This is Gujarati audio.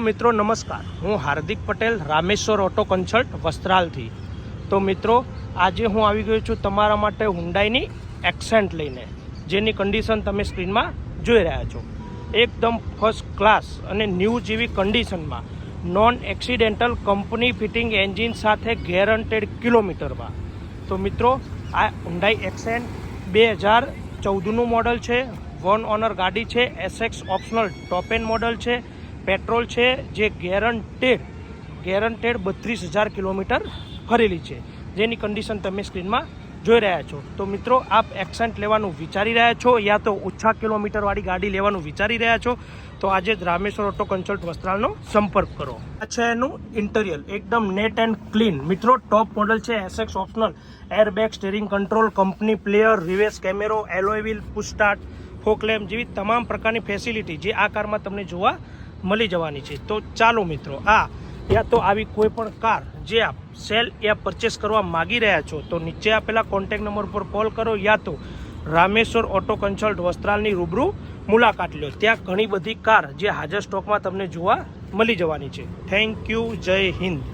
મિત્રો નમસ્કાર, હું હાર્દિક પટેલ, રામેશ્વર ઓટો કન્સલ્ટ વસ્ત્રાલથી। તો મિત્રો આજે હું આવી ગયો છું તમારા માટે હુન્ડાઈની એક્સેન્ટ લઈને, જેની કન્ડિશન તમે સ્ક્રીનમાં જોઈ રહ્યા છો। એકદમ ફર્સ્ટ ક્લાસ અને ન્યૂ જેવી કન્ડિશનમાં, non accidental company fitting engine સાથે ગેરંટેડ કિલોમીટરમાં। તો મિત્રો આ હુન્ડાઈ એક્સેન્ટ 2014નું મોડલ છે, વન ઓનર ગાડી છે, SX optional top and model છે, પેટ્રોલ છે, જે ગેરંટેડ 32,000 કિલોમીટર ફરેલી છે, જેની કન્ડિશન તમે સ્ક્રીનમાં જોઈ રહ્યા છો। તો મિત્રો આપ એક્સેન્ટ લેવાનું વિચારી રહ્યા છો યા તો ઓછા કિલોમીટરવાળી ગાડી લેવાનું વિચારી રહ્યા છો, તો આજે જ રામેશ્વર ઓટો કન્સલ્ટ વસ્ત્રાલનો સંપર્ક કરો। આ છે એનું ઇન્ટિરિયર, એકદમ નેટ એન્ડ ક્લીન। મિત્રો ટોપ મોડલ છે, SX optional, airbag, steering control, company player, reverse camera, alloy wheel, push start, fog lamp જેવી તમામ પ્રકારની ફેસિલિટી જે આ કારમાં તમને જોવા મળી જવાની છે। તો ચાલો મિત્રો, આ યા તો આવી કોઈ પણ કાર જે આપ સેલ યા પરચેસ કરવા માગી રહ્યા છો, તો નીચે આપેલા કોન્ટેક્ટ નંબર પર કોલ કરો યા તો રામેશ્વર ઓટો કન્સલ્ટ વસ્ત્રાલની રૂબરૂ મુલાકાત લો। ત્યાં ઘણી બધી કાર જે હાજર સ્ટોકમાં તમને જોવા મળી જવાની છે। થેન્ક યુ, જય હિન્દ।